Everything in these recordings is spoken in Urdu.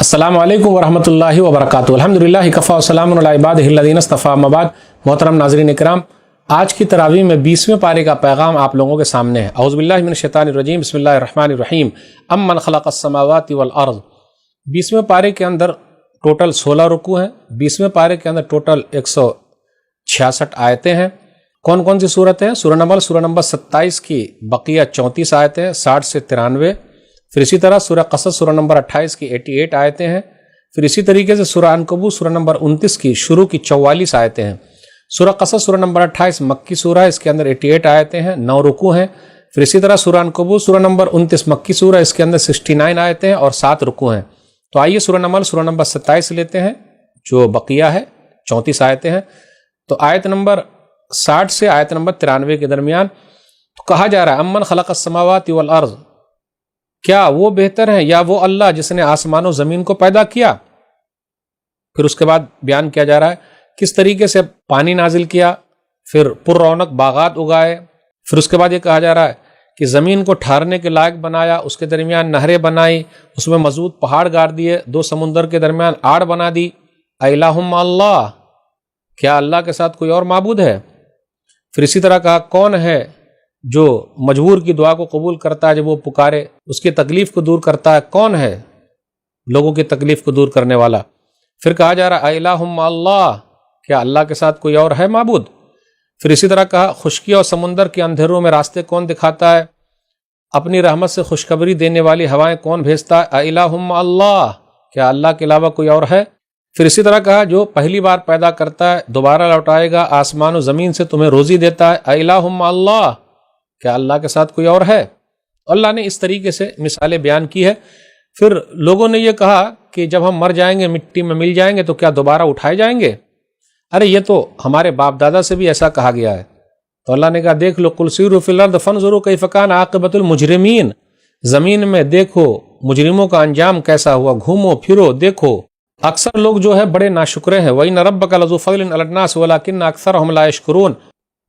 السلام علیکم ورحمۃ اللہ وبرکاتہ۔ الحمدللہ کفا وسلام علی عبادہ الذین اصطفیٰ، اما بعد۔ محترم ناظرین اکرام، آج کی تراویح میں 20ویں پارے کا پیغام آپ لوگوں کے سامنے ہے۔ اعوذ باللہ من الشیطان الرجیم، بسم اللہ الرحمن الرحیم۔ امن خلق السماوات والارض۔ 20ویں پارے کے اندر ٹوٹل 16 رکوع ہیں۔ 20ویں پارے کے اندر ٹوٹل 166 آیتیں ہیں۔ کون کون سی صورتیں ہیں؟ سورہ نمبر 27 کی بقیہ 34 آیتیں، 60 سے 93۔ پھر اسی طرح سورہ قصص سورہ نمبر 28 کی 88 آیتیں ہیں۔ پھر اسی طریقے سے سورہ عنکبوت سورہ نمبر 29 کی شروع کی 44 آیتیں ہیں۔ سورہ قصص سورہ نمبر 28 مکی سورہ ہے، اس کے اندر 88 آیتیں ہیں، 9 رکوع ہیں۔ پھر اسی طرح سورہ عنکبوت سورہ نمبر 29 مکی سورہ، اس کے اندر 69 آیتیں ہیں اور 7 رکوع ہیں۔ تو آئیے سورہ نمبر 27 لیتے ہیں جو بقیہ ہے، 34 آیتیں ہیں۔ تو آیت نمبر 60 سے آیت نمبر 93 کے درمیان تو کہا جا رہا ہے امن خلق السماوات والارض، کیا وہ بہتر ہے یا وہ اللہ جس نے آسمان و زمین کو پیدا کیا؟ پھر اس کے بعد بیان کیا جا رہا ہے کس طریقے سے پانی نازل کیا، پھر پر رونق باغات اگائے۔ پھر اس کے بعد یہ کہا جا رہا ہے کہ زمین کو ٹھہرنے کے لائق بنایا، اس کے درمیان نہریں بنائی، اس میں مضبوط پہاڑ گاڑ دیے، 2 سمندر کے درمیان آڑ بنا دی۔ الہ مع اللہ، کیا اللہ کے ساتھ کوئی اور معبود ہے؟ پھر اسی طرح کہا کون ہے جو مجبور کی دعا کو قبول کرتا ہے جب وہ پکارے، اس کی تکلیف کو دور کرتا ہے، کون ہے لوگوں کی تکلیف کو دور کرنے والا؟ پھر کہا جا رہا ہے الہ مع اللہ، کیا اللہ کے ساتھ کوئی اور ہے معبود؟ پھر اسی طرح کہا خشکی اور سمندر کے اندھیروں میں راستے کون دکھاتا ہے، اپنی رحمت سے خوشخبری دینے والی ہوائیں کون بھیجتا ہے، الہ مع اللہ، کیا اللہ کے علاوہ کوئی اور ہے؟ پھر اسی طرح کہا جو پہلی بار پیدا کرتا ہے دوبارہ لوٹائے گا، آسمان و زمین سے تمہیں روزی دیتا ہے، الہ مع اللہ، کیا اللہ کے ساتھ کوئی اور ہے؟ اللہ نے اس طریقے سے مثالیں بیان کی ہے۔ پھر لوگوں نے یہ کہا کہ جب ہم مر جائیں گے، مٹی میں مل جائیں گے تو کیا دوبارہ اٹھائے جائیں گے؟ ارے یہ تو ہمارے باپ دادا سے بھی ایسا کہا گیا ہے۔ تو اللہ نے کہا دیکھ لو، قل سیروا فی الارض فانظروا کیف کان عاقبۃ المجرمین، زمین میں دیکھو مجرموں کا انجام کیسا ہوا، گھومو پھرو دیکھو۔ اکثر لوگ جو ہے بڑے ناشکرے ہیں، وَإِنَّ رَبَّكَ لَذُو فَضْلٍ عَلَى النَّاسِ وَلَكِنَّ أَكْثَرَهُمْ لَا يَشْكُرُونَ،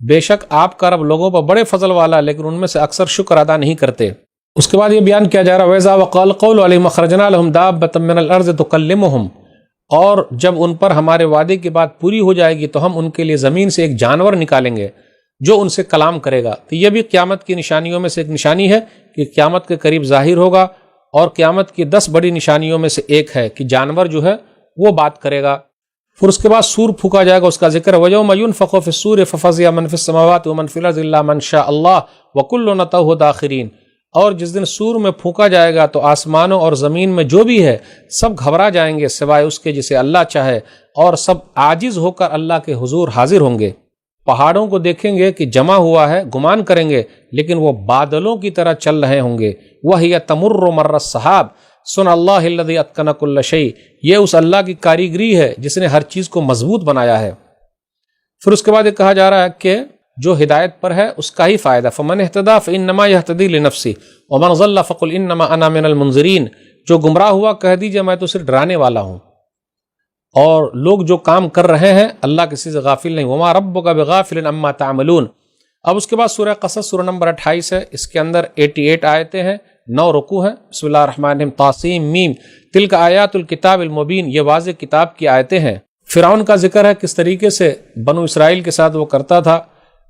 بے شک آپ کا رب لوگوں پر بڑے فضل والا، لیکن ان میں سے اکثر شکر ادا نہیں کرتے۔ اس کے بعد یہ بیان کیا جا رہا ہے وَإِذَا وَقَعَ الْقَوْلُ عَلَيْهِمْ أَخْرَجْنَا لَهُمْ دَابَّةً مِّنَ الْأَرْضِ تُكَلِّمُهُمْ، اور جب ان پر ہمارے وعدے کی بات پوری ہو جائے گی تو ہم ان کے لیے زمین سے ایک جانور نکالیں گے جو ان سے کلام کرے گا۔ تو یہ بھی قیامت کی نشانیوں میں سے ایک نشانی ہے کہ قیامت کے قریب ظاہر ہوگا، اور قیامت کی 10 بڑی نشانیوں میں سے ایک ہے کہ جانور جو ہے وہ بات کرے گا۔ پھر اس کے بعد سور پھونکا جائے گا، اس کا ذکر وَيَوْمَ يُنفَخُ فِي الصُّورِ فَفَزِعَ مَن فِي السَّمَاوَاتِ وَمَن فِي الْأَرْضِ إِلَّا مَن شَاءَ اللَّهُ وَكُلٌّ أَتَوْهُ دَاخِرِينَ، اور جس دن سور میں پھونکا جائے گا تو آسمانوں اور زمین میں جو بھی ہے سب گھبرا جائیں گے سوائے اس کے جسے اللہ چاہے، اور سب عاجز ہو کر اللہ کے حضور حاضر ہوں گے۔ پہاڑوں کو دیکھیں گے کہ جمع ہوا ہے، گمان کریں گے، لیکن وہ بادلوں کی طرح چل رہے ہوں گے۔ وَهِيَ تَمُرُّ مَرَّ السَّحَابِ سن اللہ الذی اتقن کل شیء، یہ اس اللہ کی کاریگری ہے جس نے ہر چیز کو مضبوط بنایا ہے۔ پھر اس کے بعد یہ کہا جا رہا ہے کہ جو ہدایت پر ہے اس کا ہی فائدہ، فمن اہتدی فانما یہتدی لنفسہ ومن ضل فقل انما انا من المنذرین، جو گمراہ ہوا کہہ دیجئے میں تو صرف ڈرانے والا ہوں، اور لوگ جو کام کر رہے ہیں اللہ کسی سے غافل نہیں، وما ربک بغافل عما تعملون۔ اب اس کے بعد سورہ قصص سورہ نمبر 28 ہے، اس کے اندر 88 آیتیں ہیں، 9 رکوع ہیں۔ بسم اللہ الرحمن الرحیم، طاسیم میم، تلک آیات الکتاب المبین، یہ واضح کتاب کی آیتیں ہیں۔ فرعون کا ذکر ہے کس طریقے سے بنو اسرائیل کے ساتھ وہ کرتا تھا،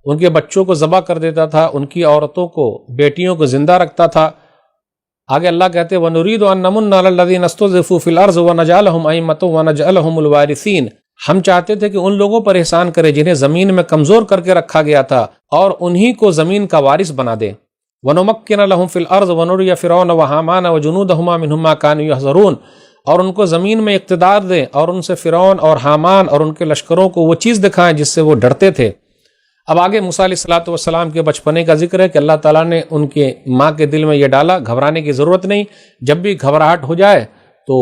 ان کے بچوں کو ذبح کر دیتا تھا، ان کی عورتوں کو، بیٹیوں کو زندہ رکھتا تھا۔ آگے اللہ کہتے وَنُرِيدُ أَن نَّمُنَّ عَلَى الَّذِينَ اسْتُضْعِفُوا فِي الْأَرْضِ وَنَجْعَلَهُمْ أَئِمَّةً وَنَجْعَلَهُمُ الْوَارِثِينَ، ہم چاہتے تھے کہ ان لوگوں پر احسان کرے جنہیں زمین میں کمزور کر کے رکھا گیا تھا، اور انہی کو زمین کا وارث بنا دے۔ وَنُمَكِّنَ لَهُمْ فِي الْأَرْضِ وَنُرِيَ فِرْعَوْنَ وَهَامَانَ وَجُنُودَهُمَا مِنْهُم مَّا كَانُوا يَحْذَرُونَ، اور ان کو زمین میں اقتدار دیں اور ان سے فرعون اور حامان اور ان کے لشکروں کو وہ چیز دکھائیں جس سے وہ ڈرتے تھے۔ اب آگے موسیٰ علیہ الصلوۃ والسلام کے بچپنے کا ذکر ہے کہ اللہ تعالیٰ نے ان کے ماں کے دل میں یہ ڈالا، گھبرانے کی ضرورت نہیں، جب بھی گھبراہٹ ہو جائے تو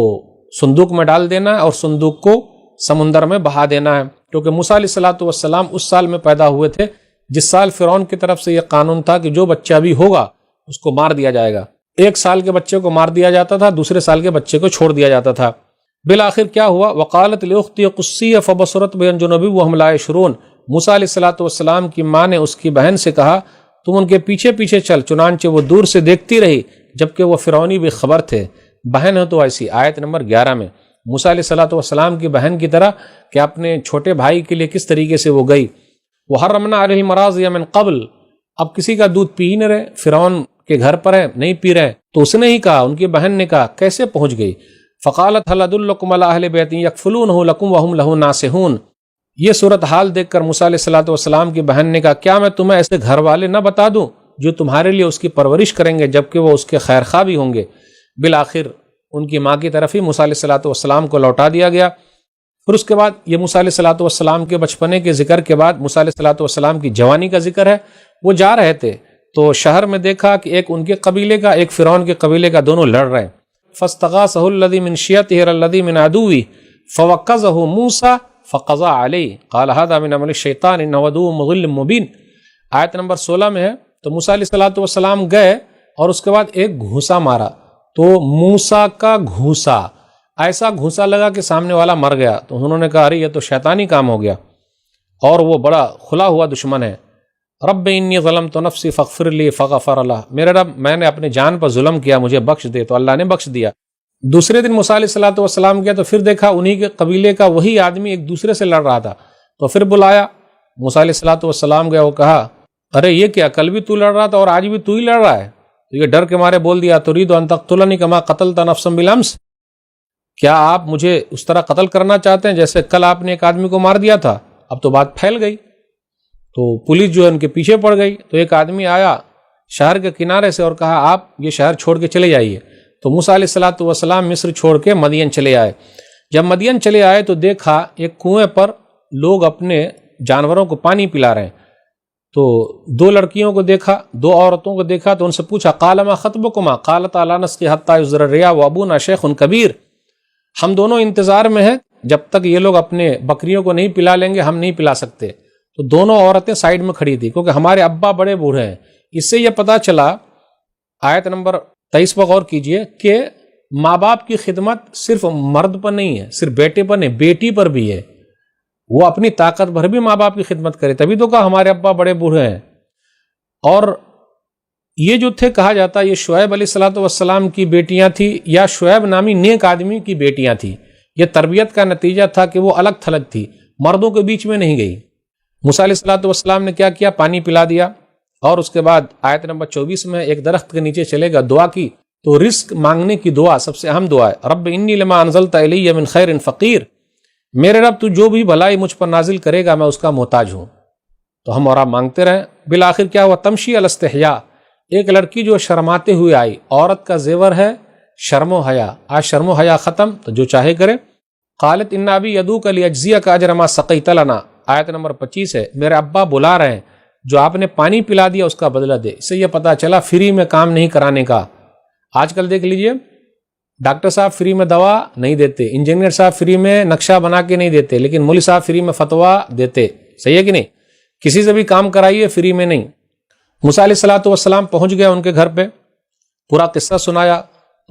صندوق میں ڈال دینا ہے اور صندوق کو سمندر میں بہا دینا ہے، کیونکہ موسیٰ علیہ الصلوۃ والسلام اس سال میں پیدا ہوئے تھے جس سال فرعون کی طرف سے یہ قانون تھا کہ جو بچہ بھی ہوگا اس کو مار دیا جائے گا۔ 1 سال کے بچے کو مار دیا جاتا تھا، دوسرے سال کے بچے کو چھوڑ دیا جاتا تھا۔ بالآخر کیا ہوا، وقالت لاختہ قصیہ فبصرت بن جنوبی وهم لا يشعرون، موسیٰ علیہ الصلوۃ والسلام کی ماں نے اس کی بہن سے کہا تم ان کے پیچھے پیچھے چل، چنانچہ وہ دور سے دیکھتی رہی جبکہ وہ فرعونی بھی خبر تھے۔ بہن ہو تو ایسی. آیت نمبر 11 میں موسیٰ علیہ الصلوۃ والسلام کی بہن کی طرح کہ اپنے چھوٹے بھائی کے لیے کس طریقے سے وہ گئی. وحرمنا علیہ المراضع من قبل، اب کسی کا دودھ پی ہی نہ رہے، فرعون کے گھر پر ہے نہیں پی رہے، تو اس نے ہی کہا، ان کی بہن نے کہا کیسے پہنچ گئی. فقالت هل ادلکم علی اہل بیت یکفلونہ لکم وہم لہ ناصحون. یہ صورتحال دیکھ کر موسیٰ علیہ الصلوۃ والسلام کی بہن نے کہا کیا میں تمہیں ایسے گھر والے نہ بتا دوں جو تمہارے لیے اس کی پرورش کریں گے جبکہ وہ اس کے خیر خواہ بھی ہوں گے. بالآخر ان کی ماں کی طرف ہی موسیٰ علیہ الصلوۃ والسلام کو لوٹا دیا گیا. پھر اس کے بعد یہ موسیٰ علیہ الصلوۃ والسلام کے بچپنے کے ذکر کے بعد موسیٰ علیہ الصلوۃ والسلام کی جوانی کا ذکر ہے. وہ جا رہے تھے تو شہر میں دیکھا کہ ایک ان کے قبیلے کا ایک فرعون کے قبیلے کا، دونوں لڑ رہے ہیں. فاستغاثہ الذی من شیعتہ الذی من عدوہ فوکزہ موسیٰ فقضى علیہ قال ھذا من عمل الشیطان انہ عدو مضل مبین. آیت نمبر 16 میں ہے. تو موسیٰ علیہ الصلوۃ والسلام گئے اور اس کے بعد ایک گھوسا مارا، تو موسیٰ کا گھوسا ایسا گھوسا لگا کہ سامنے والا مر گیا. تو انہوں نے کہا ارے یہ تو شیطانی کام ہو گیا، اور وہ بڑا کھلا ہوا دشمن ہے. رب انی ظلمت نفسی فاغفر لی فغفر لہ، میرے رب میں نے اپنے جان پر ظلم کیا مجھے بخش دے، تو اللہ نے بخش دیا. دوسرے دن موسیٰ علیہ الصلوۃ والسلام گیا تو پھر دیکھا انہی کے قبیلے کا وہی آدمی ایک دوسرے سے لڑ رہا تھا. تو پھر بلایا موسیٰ علیہ الصلوۃ والسلام گیا، وہ کہا ارے یہ کیا، کل بھی تو لڑ رہا تھا اور آج بھی تو ہی لڑ رہا ہے. تو یہ ڈر کے مارے بول دیا ترید ان تقتلنی کما قتلت نفسا بالامس، کیا آپ مجھے اس طرح قتل کرنا چاہتے ہیں جیسے کل آپ نے ایک آدمی کو مار دیا تھا. اب تو بات پھیل گئی، تو پولیس جو ہے ان کے پیچھے پڑ گئی. تو ایک آدمی آیا شہر کے کنارے سے اور کہا آپ یہ شہر چھوڑ کے چلے جائیے. تو موسیٰ علیہ الصلوۃ والسلام مصر چھوڑ کے مدین چلے آئے. جب مدین چلے آئے تو دیکھا ایک کنویں پر لوگ اپنے جانوروں کو پانی پلا رہے ہیں. تو دو لڑکیوں کو دیکھا، دو عورتوں کو دیکھا، تو ان سے پوچھا قال ما خطبکما قالتا لا نسقی حتی یصدر الرعاء وابونا شیخ کبیر، ہم دونوں انتظار میں ہیں جب تک یہ لوگ اپنے بکریوں کو نہیں پلا لیں گے ہم نہیں پلا سکتے. تو دونوں عورتیں سائیڈ میں کھڑی تھی کیونکہ ہمارے ابا بڑے بوڑھے ہیں. اس سے یہ پتا چلا، آیت نمبر 23 پر غور کیجئے، کہ ماں باپ کی خدمت صرف مرد پر نہیں ہے، صرف بیٹے پر نہیں، بیٹی پر بھی ہے. وہ اپنی طاقت بھر بھی ماں باپ کی خدمت کرے، تبھی تو کہا ہمارے ابا بڑے بوڑھے ہیں. اور یہ جو تھے کہا جاتا یہ شعیب علیہ الصلوۃ والسلام کی بیٹیاں تھیں، یا شعیب نامی نیک آدمی کی بیٹیاں تھیں. یہ تربیت کا نتیجہ تھا کہ وہ الگ تھلگ تھی، مردوں کے بیچ میں نہیں گئی. موسیٰ علیہ الصلوۃ والسلام نے کیا کیا، پانی پلا دیا. اور اس کے بعد آیت نمبر 24 میں ایک درخت کے نیچے چلے گا، دعا کی. تو رزق مانگنے کی دعا سب سے اہم دعا ہے. رب انی لما انزلت الی من خیر فقیر، میرے رب تو جو بھی بھلائی مجھ پر نازل کرے گا میں اس کا محتاج ہوں. تو ہم اور آپ مانگتے رہیں. بالآخر کیا ہوا، تمشی علی الاستحیاء، ایک لڑکی جو شرماتے ہوئے آئی. عورت کا زیور ہے شرم و حیا، آج شرم و حیا ختم تو جو چاہے کرے. قالت ان ابی یدعوک لیجزیک اجر ما سقیت لنا، آیت نمبر 25 ہے. میرے ابا بلا رہے ہیں، جو آپ نے پانی پلا دیا اس کا بدلہ دے. اس سے یہ پتا چلا فری میں کام نہیں کرانے کا. آج کل دیکھ لیجئے، ڈاکٹر صاحب فری میں دوا نہیں دیتے، انجینئر صاحب فری میں نقشہ بنا کے نہیں دیتے، لیکن مولوی صاحب فری میں فتویٰ دیتے. صحیح ہے کہ نہیں؟ کسی سے بھی کام کرائیے فری میں نہیں. موسیٰ علیہ الصلوۃ والسلام پہنچ گیا ان کے گھر پہ، پورا قصہ سنایا.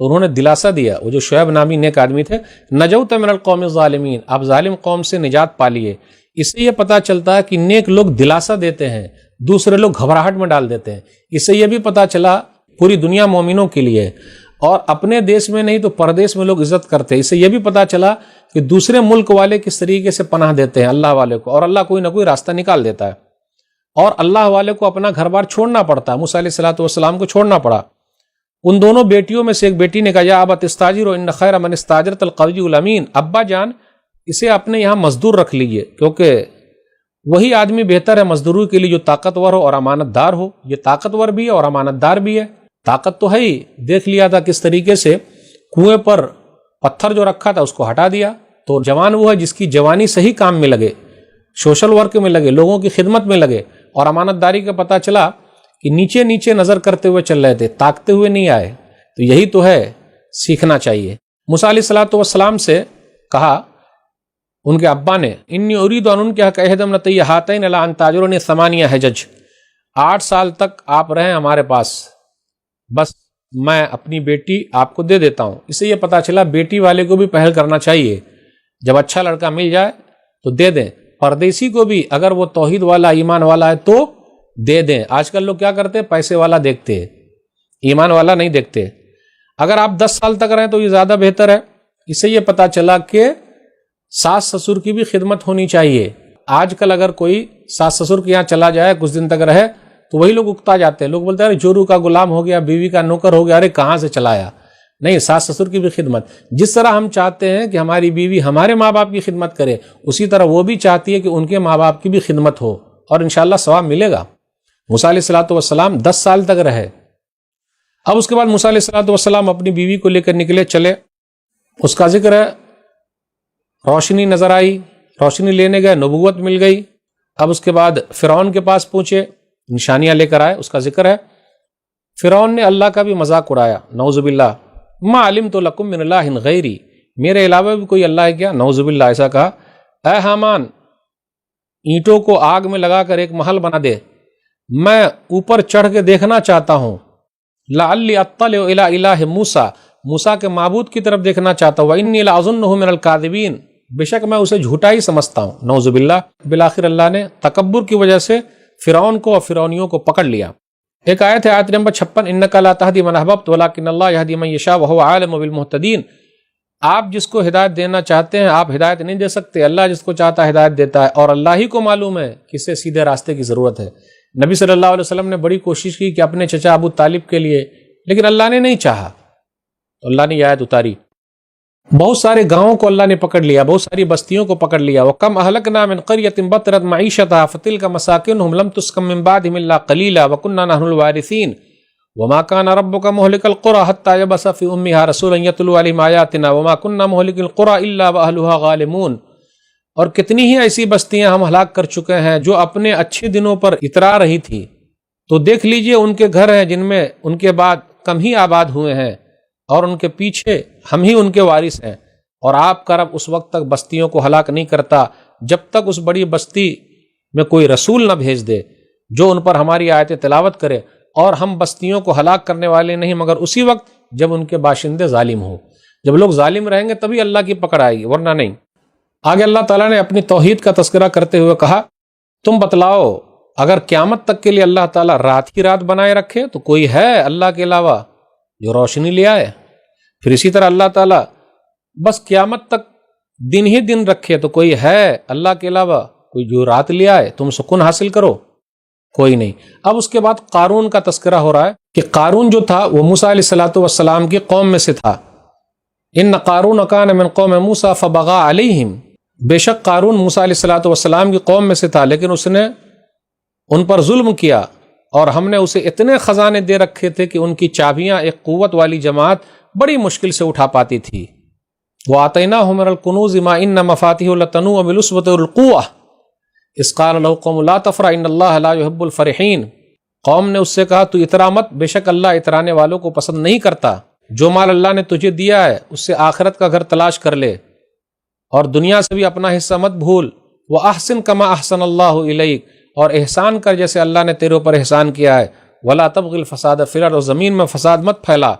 تو انہوں نے دلاسا دیا، وہ جو شعیب نامی نیک آدمی تھے، نجوت من القوم الظالمین، آپ ظالم قوم سے نجات پا لیے. اس سے یہ پتا چلتا ہے کہ نیک لوگ دلاسا دیتے ہیں، دوسرے لوگ گھبراہٹ میں ڈال دیتے ہیں. اس سے یہ بھی پتا چلا پوری دنیا مومنوں کے لیے، اور اپنے دیش میں نہیں تو پردیش میں لوگ عزت کرتے ہیں. اس سے یہ بھی پتا چلا کہ دوسرے ملک والے کس طریقے سے پناہ دیتے ہیں اللہ والے کو، اور اللہ کوئی نہ کوئی راستہ نکال دیتا ہے. اور اللہ والے کو اپنا گھر بار چھوڑنا پڑتا ہے. موسیٰ علیہ الصلوۃ والسلام کو چھوڑنا پڑا. ان دونوں بیٹیوں میں سے ایک بیٹی نے کہا یا ابا تستاجر ان خیر من استاجرت القوی الامین، ابا جان اسے اپنے یہاں مزدور رکھ لیجئے، کیونکہ وہی آدمی بہتر ہے مزدوروں کے لیے جو طاقتور ہو اور امانت دار ہو. یہ طاقتور بھی ہے اور امانت دار بھی ہے. طاقت تو ہے ہی، دیکھ لیا تھا کس طریقے سے کنویں پر پتھر جو رکھا تھا اس کو ہٹا دیا. تو جوان وہ ہے جس کی جوانی صحیح کام میں لگے، سوشل ورک میں لگے، لوگوں کی خدمت میں لگے. اور امانت داری کا پتہ چلا کہ نیچے نیچے نظر کرتے ہوئے چل رہے تھے، تاکتے ہوئے نہیں آئے. تو یہی تو ہے، سیکھنا چاہیے. موسیٰ علیہ الصلوۃ والسلام سے کہا ان کے ابا نے انی ارید ان انکح احدی ابنتی ہاتین الی ان تاجرنی ثمانیہ حجج، 8 سال تک آپ رہیں ہمارے پاس، بس میں اپنی بیٹی آپ کو دے دیتا ہوں. اس سے یہ پتا چلا بیٹی والے کو بھی پہل کرنا چاہیے. جب اچھا لڑکا مل جائے تو دے دیں. پردیسی کو بھی اگر وہ توحید والا ایمان والا ہے تو دے دیں. آج کل لوگ کیا کرتے ہیں، پیسے والا دیکھتے ہیں، ایمان والا نہیں دیکھتے. اگر آپ 10 سال تک رہیں تو یہ زیادہ بہتر ہے۔ اس سے یہ پتا چلا کہ ساس سسر کی بھی خدمت ہونی چاہیے۔ آج کل اگر کوئی ساس سسر کے یہاں چلا جائے کچھ دن تک رہے تو وہی لوگ اکتا جاتے ہیں، لوگ بولتے ہیں جورو کا غلام ہو گیا، بیوی کا نوکر ہو گیا، ارے کہاں سے چلایا؟ نہیں، ساس سسر کی بھی خدمت، جس طرح ہم چاہتے ہیں کہ ہماری بیوی ہمارے ماں باپ کی خدمت کرے، اسی طرح وہ بھی چاہتی ہے کہ ان کے ماں باپ کی بھی خدمت ہو، اور انشاءاللہ ثواب ملے گا۔ موسیٰ علیہ الصلوۃ والسلام 10 سال تک رہے۔ اب اس کے بعد موسیٰ علیہ الصلوۃ والسلام اپنی بیوی کو لے کر نکلے، چلے، اس کا ذکر ہے روشنی نظر آئی، روشنی لینے گئے، نبوت مل گئی۔ اب اس کے بعد فرعون کے پاس پہنچے، نشانیاں لے کر آئے، اس کا ذکر ہے۔ فرعون نے اللہ کا بھی مذاق اڑایا، نعوذ باللہ، ما علمت لکم من الہ غیری، میرے علاوہ بھی کوئی اللہ ہے کیا؟ نعوذ باللہ، ایسا کہا۔ اے حامان، اینٹوں کو آگ میں لگا کر ایک محل بنا دے، میں اوپر چڑھ کے دیکھنا چاہتا ہوں، لعلی اطلع الی الہ موسیٰ، موسیٰ کے معبود کی طرف دیکھنا چاہتا ہوں، وانی لاظنہ من الکاذبین، بے شک میں اسے جھوٹا ہی سمجھتا ہوں، نعوذ باللہ۔ بالآخر اللہ نے تکبر کی وجہ سے فرعون کو اور فرعونیوں کو پکڑ لیا۔ ایک آیت ہے، آیت نمبر 56، انک لا تہدی من احببت ولکن اللہ یہدی من یشاء وہو عالم بالمہتدین، آپ جس کو ہدایت دینا چاہتے ہیں آپ ہدایت نہیں دے سکتے، اللہ جس کو چاہتا ہے ہدایت دیتا ہے، اور اللہ ہی کو معلوم ہے کسے سیدھے راستے کی ضرورت ہے۔ نبی صلی اللہ علیہ وسلم نے بڑی کوشش کی کہ اپنے چچا ابو طالب کے لیے، لیکن اللہ نے نہیں چاہا، تو اللہ نے یہ آیت اتاری۔ بہت سارے گاؤں کو اللہ نے پکڑ لیا، بہت ساری بستیوں کو پکڑ لیا۔ وَكَمْ أَهْلَكْنَا مِنْ قَرْيَةٍ بَطِرَتْ مَعِيشَتَهَا فَتِلْكَ مَسَاكِنُهُمْ لَمْ تُسْكَنْ مِنْ بَعْدِهِمْ إِلَّا قَلِيلًا وَكُنَّا نَحْنُ الْوَارِثِينَ وَمَا كَانَ رَبُّكَ مُهْلِكَ الْقُرَىٰ حَتَّىٰ يَبْعَثَ فِي أُمِّهَا رَسُولًا يَتْلُو عَلَيْهِمْ آيَاتِنَا وَمَا كُنَّا مُهْلِكِي الْقُرَىٰ إِلَّا وَأَهْلُهَا غَالِبُونَ، اور کتنی ہی ایسی بستیاں ہم ہلاک کر چکے ہیں جو اپنے اچھے دنوں پر اترا رہی تھی، تو دیکھ لیجئے ان کے گھر ہیں جن میں ان کے بعد کم ہی آباد ہوئے ہیں، اور ان کے پیچھے ہم ہی ان کے وارث ہیں۔ اور آپ کا رب اس وقت تک بستیوں کو ہلاک نہیں کرتا جب تک اس بڑی بستی میں کوئی رسول نہ بھیج دے جو ان پر ہماری آیتیں تلاوت کرے، اور ہم بستیوں کو ہلاک کرنے والے نہیں مگر اسی وقت جب ان کے باشندے ظالم ہوں۔ جب لوگ ظالم رہیں گے تبھی اللہ کی پکڑ آئے گی، ورنہ نہیں۔ آگے اللہ تعالیٰ نے اپنی توحید کا تذکرہ کرتے ہوئے کہا، تم بتلاؤ اگر قیامت تک کے لیے اللہ تعالیٰ رات ہی رات بنائے رکھے تو کوئی ہے اللہ کے علاوہ جو روشنی لے آئے؟ پھر اسی طرح اللہ تعالیٰ بس قیامت تک دن ہی دن رکھے تو کوئی ہے اللہ کے علاوہ کوئی جو رات لے آئے تم سکون حاصل کرو؟ کوئی نہیں۔ اب اس کے بعد قارون کا تذکرہ ہو رہا ہے کہ قارون جو تھا وہ موسیٰ علیہ الصلوۃ والسلام کی قوم میں سے تھا۔ ان قارون کان من قوم موسیٰ فبغى علیہم، بے شک قارون موسیٰ علیہ الصلوۃ والسلام کی قوم میں سے تھا، لیکن اس نے ان پر ظلم کیا، اور ہم نے اسے اتنے خزانے دے رکھے تھے کہ ان کی چابیاں ایک قوت والی جماعت بڑی مشکل سے اٹھا پاتی تھی۔ وَآتَيْنَاهُ مِنَ الْكُنُوزِ مَا إِنَّ مَفَاتِحَهُ لَتَنُوءُ بِالْعُصْبَةِ أُولِي الْقُوَّةِ إِذْ قَالَ لَهُ قَوْمُهُ لَا تَفْرَحْ إِنَّ اللَّهَ لَا يُحِبُّ الْفَرِحِينَ، قوم نے اس سے کہا تو اترا مت، بے شک اللہ اترانے والوں کو پسند نہیں کرتا۔ جو مال اللہ نے تجھے دیا ہے اس سے آخرت کا گھر تلاش کر لے، اور دنیا سے بھی اپنا حصہ مت بھول۔ وَأَحْسِن كَمَا أَحْسَنَ اللَّهُ إِلَيْكَ، اور احسان کر جیسے اللہ نے تیرے اوپر احسان کیا ہے۔ وَلَا تَبْغِ الْفَسَادَ فِي الْأَرْضِ، اور زمین میں فساد مت پھیلا۔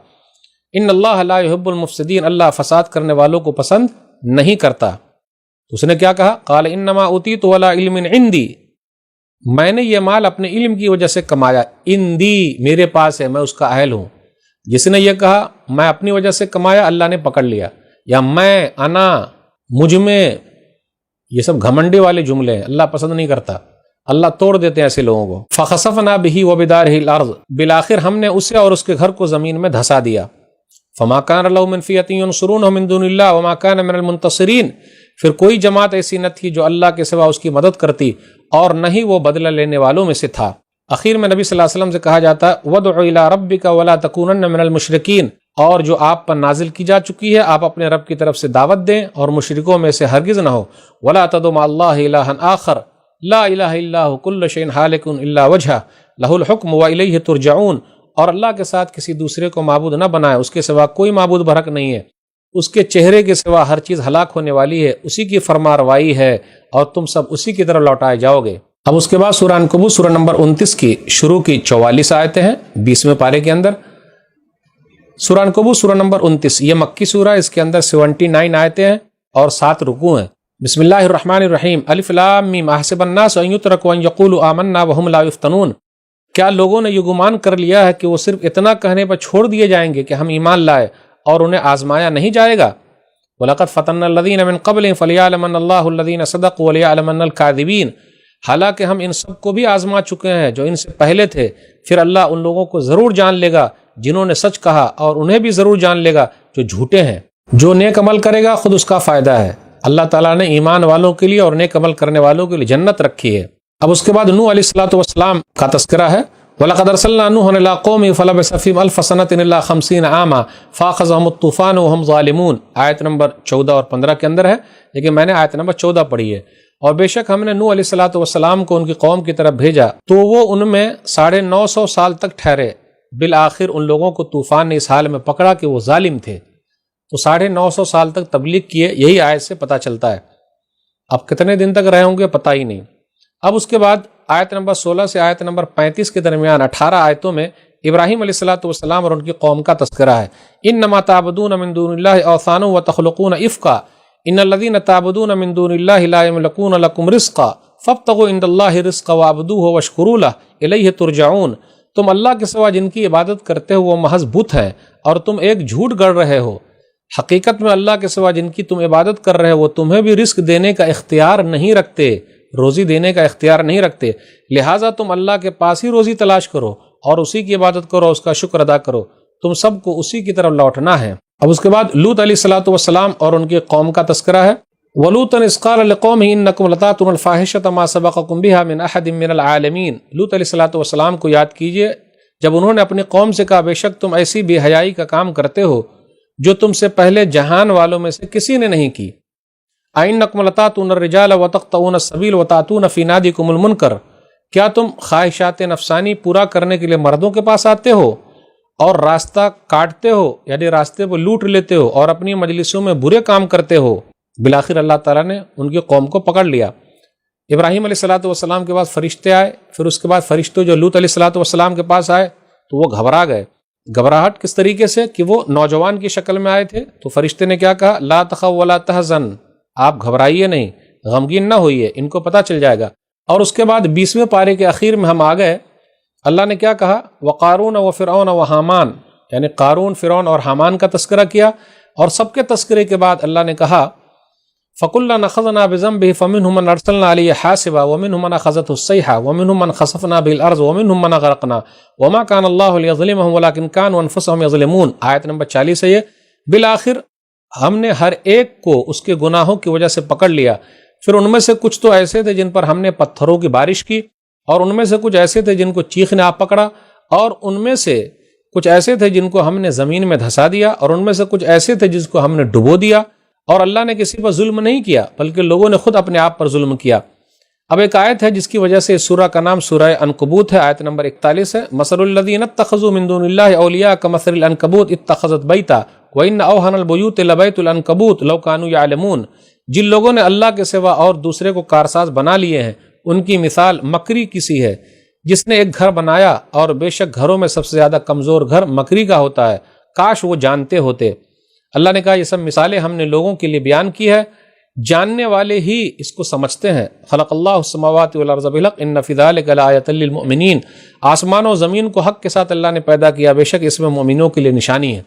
ان اللہ لا يحب المفسدین، اللہ فساد کرنے والوں کو پسند نہیں کرتا۔ اس نے کیا کہا؟ قال انما اوتیت علی علم عندی، میں نے یہ مال اپنے علم کی وجہ سے کمایا، عندی میرے پاس ہے، میں اس کا اہل ہوں۔ جس نے یہ کہا میں اپنی وجہ سے کمایا، اللہ نے پکڑ لیا، یا میں، انا، مجھ میں، یہ سب گھمنڈے والے جملے ہیں، اللہ پسند نہیں کرتا، اللہ توڑ دیتے ہیں ایسے لوگوں کو۔ فخسفنا به وبداره الارض، بالآخر ہم نے اسے اور اس کے گھر کو زمین میں دھسا دیا۔ فما كان له من فئة ينصرونه من دون الله وما كان من المنتصرین، پھر کوئی جماعت ایسی نہ تھی جو اللہ کے سوا اس کی مدد کرتی، اور نہ ہی وہ بدلہ لینے والوں میں سے تھا۔ اخیر میں نبی صلی اللہ علیہ وسلم سے کہا جاتا ہے وَادْعُ إِلَىٰ رَبِّكَ وَلَا تَكُونَنَّ مِنَ الْمُشْرِكِينَ، اور جو آپ پر نازل کی جا چکی ہے آپ اپنے رب کی طرف سے دعوت دیں اور مشرکوں میں سے ہرگز نہ ہو۔ وَلَا تَدْعُ مَعَ اللَّهِ إِلَٰهًا آخَرَ لَا إِلَٰهَ إِلَّا هُوَ كُلُّ شَيْءٍ هَالِكٌ إِلَّا وَجْهَهُ لَهُ الْحُكْمُ وَإِلَيْهِ تُرْجَعُونَ، اور اللہ کے ساتھ کسی دوسرے کو معبود نہ بنائے، اس کے سوا کوئی معبود برحق نہیں ہے، اس کے چہرے کے سوا ہر چیز ہلاک ہونے والی ہے، اسی کی فرمانروائی ہے، اور تم سب اسی کی طرف لوٹائے جاؤ گے۔ اب اس کے بعد سورہ عنکبوت سورہ نمبر 29 کی شروع کی 44 آیتیں ہیں 20ویں پارے کے اندر۔ سورہ عنکبوت سورہ نمبر 29 یہ مکی سورہ، اس کے اندر 79 آیتیں ہیں اور 7 رکوع ہیں۔ بسم اللہ الرحمن الرحیم، الف لام میم، احسب الناس ان یترکوا ان یقولوا آمنا وهم لا یفتنون۔ کیا لوگوں نے یہ گمان کر لیا ہے کہ وہ صرف اتنا کہنے پر چھوڑ دیے جائیں گے کہ ہم ایمان لائے اور انہیں آزمایا نہیں جائے گا؟ وَلَقَدْ فَتَنَّا الَّذِينَ مِن قَبْلِهِمْ فَلْيَعْلَمَنَّ اللَّهُ الَّذِينَ صَدَقُوا وَلِيَعْلَمَنَّ الْكَاذِبِينَ۔ حالانکہ ہم ان سب کو بھی آزما چکے ہیں جو ان سے پہلے تھے، پھر اللہ ان لوگوں کو ضرور جان لے گا جنہوں نے سچ کہا، اور انہیں بھی ضرور جان لے گا جو جھوٹے ہیں۔ جو نیک عمل کرے گا خود اس کا فائدہ ہے۔ اللہ تعالیٰ نے ایمان والوں کے لیے اور نیک عمل کرنے والوں کے لیے جنت رکھی ہے۔ اب اس کے بعد نوح علیہ السلام کا تذکرہ ہے۔ وَلَقَدْ أَرْسَلْنَا نُوحًا إِلَىٰ قَوْمِهِ فَلَبِثَ فِيهِمْ أَلْفَ سَنَةٍ إِلَّا 50 عَامًا فَأَخَذَهُمُ الطُّوفَانُ وَهُمْ ظَالِمُونَ۔ آیت نمبر 14 اور 15 کے اندر ہے، لیکن میں نے آیت نمبر 14 پڑھی ہے۔ اور بے شک ہم نے نوح علیہ السلام کو ان کی قوم کی طرف بھیجا تو وہ ان میں 950 سال تک ٹھہرے، بالآخر ان لوگوں کو طوفان نے اس حال میں پکڑا کہ وہ ظالم تھے۔ تو 950 سال تک تبلیغ کیے، یہی آیت سے پتہ چلتا ہے۔ اب کتنے دن تک رہے ہوں گے پتہ ہی نہیں۔ اب اس کے بعد آیت نمبر 16 سے آیت نمبر 35 کے درمیان 18 آیتوں میں ابراہیم علیہ السلام اور ان کی قوم کا تذکرہ ہے۔ انما تعبدون من دون اللہ اوثانا وتخلقون افکا ان الذین تعبدون من دون اللہ لا یملکون لکم رزقا فابتغوا عند اللہ رزقا واعبدوہ واشکروا لہ الیہ ترجعون۔ تم اللہ کے سوا جن کی عبادت کرتے ہو وہ محض بت ہیں اور تم ایک جھوٹ گڑھ رہے ہو۔ حقیقت میں اللہ کے سوا جن کی تم عبادت کر رہے ہو وہ تمہیں بھی رزق دینے کا اختیار نہیں رکھتے، روزی دینے کا اختیار نہیں رکھتے، لہٰذا تم اللہ کے پاس ہی روزی تلاش کرو اور اسی کی عبادت کرو، اس کا شکر ادا کرو، تم سب کو اسی کی طرف لوٹنا ہے۔ اب اس کے بعد لوط علیہ السلام اور ان کی قوم کا تذکرہ ہے۔ وَلُوطًا إِذْ قَالَ لِقَوْمِهِ إِنَّكُمْ لَتَأْتُونَ الْفَاحِشَةَ مَا سَبَقَكُم بِهَا مِنْ أَحَدٍ مِّنَ الْعَالَمِينَ۔ لوط علیہ السلام کو یاد کیجئے جب انہوں نے اپنی قوم سے کہا بے شک تم ایسی بے حیائی کا کام کرتے ہو جو تم سے پہلے جہان والوں میں سے کسی نے نہیں کی۔ أَإِنَّكُمْ لَتَأْتُونَ الرِّجَالَ وَتَقْطَعُونَ السَّبِيلَ وَتَأْتُونَ فِي نَادِكُمُ الْمُنكَرَ۔ کیا تم خواہشات نفسانی پورا کرنے کے لیے مردوں کے پاس آتے ہو اور راستہ کاٹتے ہو، یعنی راستے کو لوٹ لیتے ہو اور اپنی مجلسوں میں برے کام کرتے ہو؟ بالآخر اللہ تعالیٰ نے ان کی قوم کو پکڑ لیا۔ ابراہیم علیہ السلام کے بعد فرشتے آئے، پھر اس کے بعد فرشتے جو لوط علیہ السلام کے پاس آئے تو وہ گھبرا گئے۔ گھبراہٹ کس طریقے سے کہ وہ نوجوان کی شکل میں آئے تھے، تو فرشتے نے کیا کہا؟ لا تخف ولا تحزن، آپ گھبرائیے نہیں، غمگین نہ ہوئیے، ان کو پتہ چل جائے گا۔ اور اس کے بعد 20ویں پارے کے اخیر میں ہم آ گئے۔ اللہ نے کیا کہا؟ وقارون وفرعون وحامان، یعنی قارون، فرعون اور حامان کا تذکرہ کیا، اور سب کے تذکرے کے بعد اللہ نے کہا فَكُلًّا أَخَذْنَا بِذَنبِهِ فَمِنْهُم مَّنْ أَرْسَلْنَا عَلَيْهِ حَاصِبًا وَمِنْهُم مَّنْ أَخَذَتْهُ الصَّيْحَةُ وَمِنْهُم مَّنْ خَسَفْنَا بِهِ الْأَرْضَ وَمِنْهُم مَّنْ أَغْرَقْنَا وَمَا كَانَ اللَّهُ لِيَظْلِمَهُمْ وَلَكِنْ كَانُوا أَنفُسَهُمْ يَظْلِمُونَ۔ آیت نمبر 40 ہے یہ۔ بالآخر ہم نے ہر ایک کو اس کے گناہوں کی وجہ سے پکڑ لیا، پھر ان میں سے کچھ تو ایسے تھے جن پر ہم نے پتھروں کی بارش کی، اور ان میں سے کچھ ایسے تھے جن کو چیخ نے آ پکڑا، اور ان میں سے کچھ ایسے تھے جن کو ہم نے زمین میں دھسا دیا، اور ان میں سے کچھ ایسے تھے جس کو ہم نے ڈبو دیا۔ اور اللہ نے کسی پر ظلم نہیں کیا بلکہ لوگوں نے خود اپنے آپ پر ظلم کیا۔ اب ایک آیت ہے جس کی وجہ سے اس سورہ کا نام سورہ عنکبوت ہے، آیت نمبر 41 ہے۔ مثل الذین اتخذوا من دون اللہ اولیاء کمثل العنکبوت اتخذت بیتا وان اوہن البیوت لبیت العنکبوت لو کانوا یعلمون۔ جن لوگوں نے اللہ کے سوا اور دوسرے کو کارساز بنا لیے ہیں ان کی مثال مکری کسی ہے جس نے ایک گھر بنایا، اور بے شک گھروں میں سب سے زیادہ کمزور گھر مکری کا ہوتا ہے، کاش وہ جانتے ہوتے۔ اللہ نے کہا یہ سب مثالیں ہم نے لوگوں کے لیے بیان کی ہے، جاننے والے ہی اس کو سمجھتے ہیں۔ خلق اللہ السماوات والارض بالحق ان فی ذلک لآیۃ للمؤمنین۔ آسمان و زمین کو حق کے ساتھ اللہ نے پیدا کیا، بے شک اس میں مومنوں کے لیے نشانی ہے۔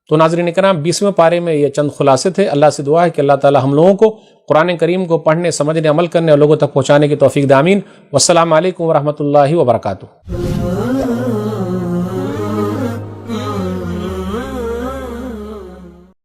تو ناظرین کرام، 20ویں پارے میں یہ چند خلاصے تھے۔ اللہ سے دعا ہے کہ اللہ تعالی ہم لوگوں کو قرآن کریم کو پڑھنے، سمجھنے، عمل کرنے اور لوگوں تک پہنچانے کی توفیق دے، آمین۔ والسلام علیکم ورحمۃ اللہ وبرکاتہ۔